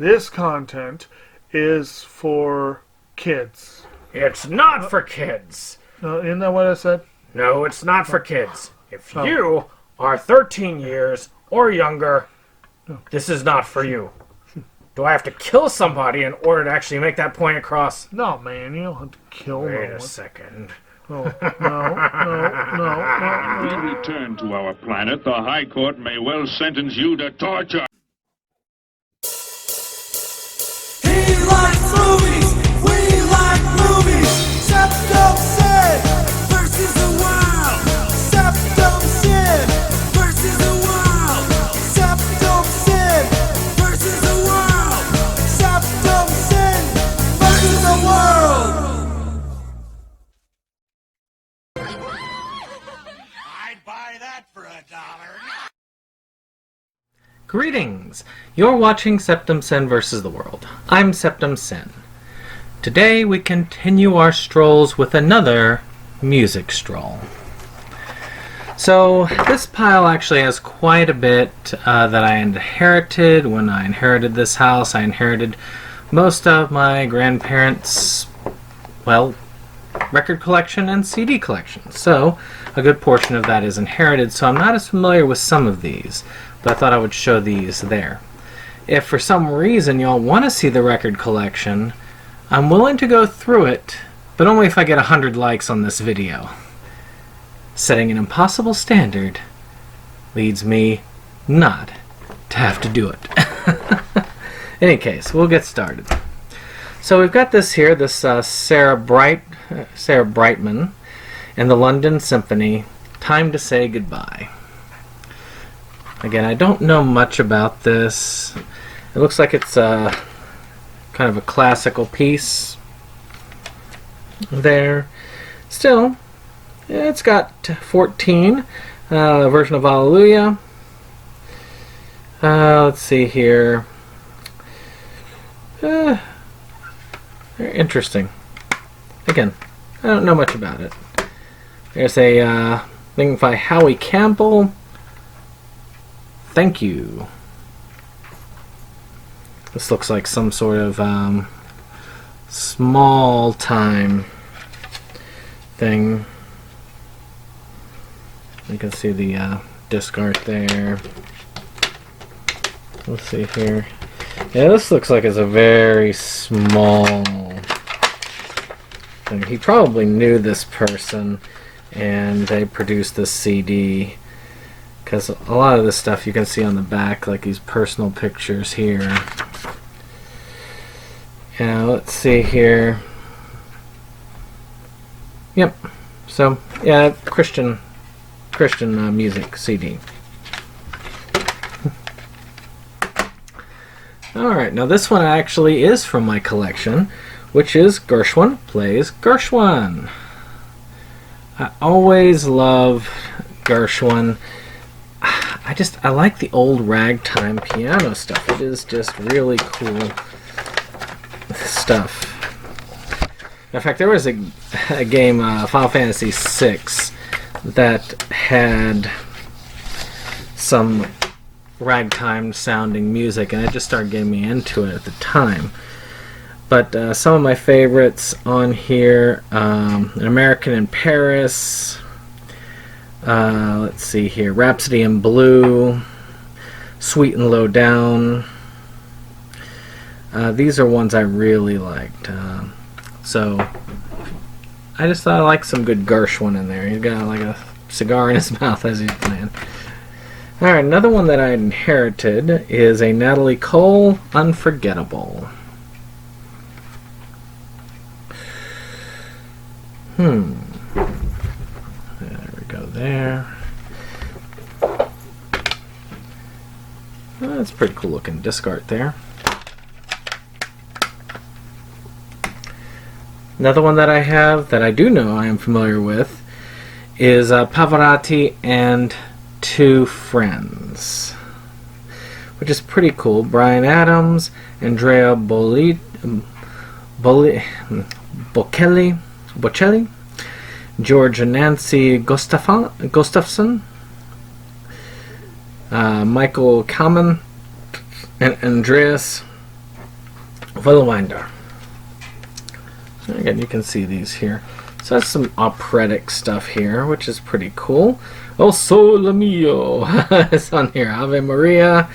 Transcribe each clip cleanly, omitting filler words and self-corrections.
this content is for kids. It's not for kids. Isn't that what I said? No, it's not for kids. If you are 13 years or younger, this is not for you. Do I have to kill somebody in order to actually make that point across? No, man, you don't have to kill Wait no a one. second. Oh, no. When we return to our planet, the High Court may well sentence you to torture. He likes movies, we like movies. Septum Sin versus the world. Septum Sin versus the world. Septum Sin versus the world. Septum Sin versus the world. I'd buy that for $1. Greetings! You're watching Septum Sin vs. the World. I'm Septum Sin. Today we continue our strolls with another music stroll. So this pile actually has quite a bit that I inherited. When I inherited this house, I inherited most of my grandparents', well, record collection and CD collection. So a good portion of that is inherited, so I'm not as familiar with some of these, but I thought I would show these there. If for some reason y'all want to see the record collection, I'm willing to go through it, but only if I get 100 likes on this video. Setting an impossible standard leads me not to have to do it. In any case, we'll get started. So we've got this here, this Sarah Brightman and the London Symphony, Time to Say Goodbye. Again, I don't know much about this. It looks like it's kind of a classical piece there. Still, it's got 14, version of Hallelujah. Let's see here. Very interesting. Again, I don't know much about it. There's a thing by Howie Campbell. Thank you. This looks like some sort of small time thing. You can see the disc art there. Let's see here. Yeah, this looks like it's a very small thing. He probably knew this person and they produced this CD, because a lot of this stuff you can see on the back, like these personal pictures here. Yeah, let's see here. Yep. So yeah, Christian music CD. Alright, now this one actually is from my collection, which is Gershwin Plays Gershwin. I always love Gershwin. I like the old ragtime piano stuff. It is just really cool stuff. In fact, there was a game, Final Fantasy VI, that had some ragtime sounding music, and it just started getting me into it at the time. But some of my favorites on here, An American in Paris, let's see here, Rhapsody in Blue, Sweet and Low Down. These are ones I really liked. So I just thought I liked some good Gershwin in there. He's got like a cigar in his mouth as he's playing. Alright, another one that I inherited is a Natalie Cole, Unforgettable. There we go there. That's pretty cool looking disc art there. Another one that I have that I do know I am familiar with is Pavarotti and Two Friends, which is pretty cool. Bryan Adams, Andrea Bocelli, George and Nancy Gustafson, Michael Kamen, and Andreas Willwinder. Again, you can see these here. So that's some operatic stuff here, which is pretty cool. O Sole Mio is on here. Ave Maria.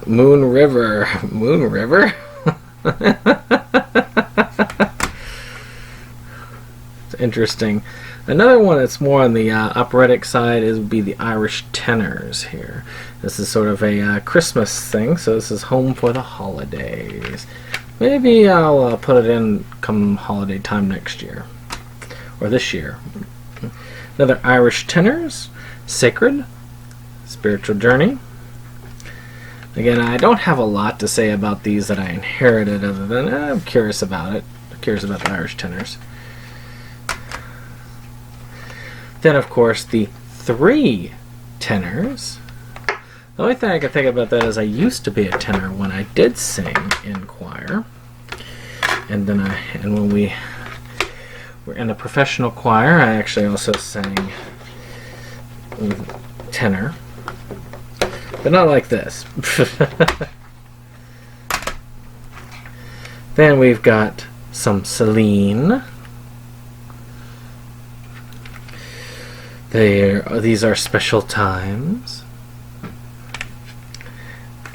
Moon River. Moon River? It's interesting. Another one that's more on the operatic side would be the Irish tenors here. This is sort of a Christmas thing, so this is Home for the Holidays. Maybe I'll put it in come holiday time next year. Or this year. Another Irish tenors. Sacred. Spiritual Journey. Again, I don't have a lot to say about these that I inherited other than I'm curious about it. I'm curious about the Irish tenors. Then, of course, the 3 tenors. The only thing I can think about that is I used to be a tenor when I did sing in choir. And then when we were in a professional choir, I actually also sang tenor. But not like this. Then we've got some Celine. These are Special Times.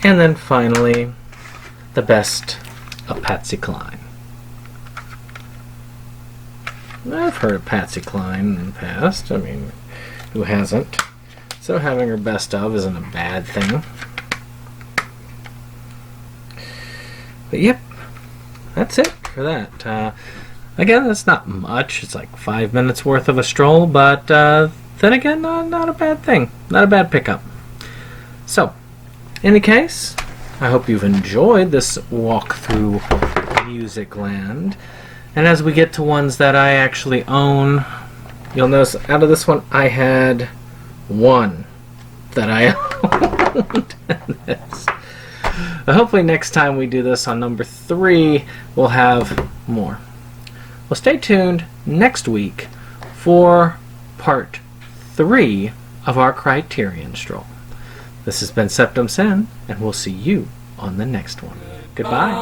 And then finally, the best of Patsy Cline. I've heard of Patsy Cline in the past. I mean, who hasn't? So having her best of isn't a bad thing. But yep, that's it for that. Again, that's not much. It's like 5 minutes worth of a stroll, but then again, not a bad thing. Not a bad pickup. So, in any case, I hope you've enjoyed this walk through Music Land. And as we get to ones that I actually own, you'll notice out of this one I had 1 that I owned. But hopefully next time we do this on number 3, we'll have more. Well, stay tuned next week for part 3 of our Criterion Stroll. This has been Septum Sen, and we'll see you on the next one. Goodbye.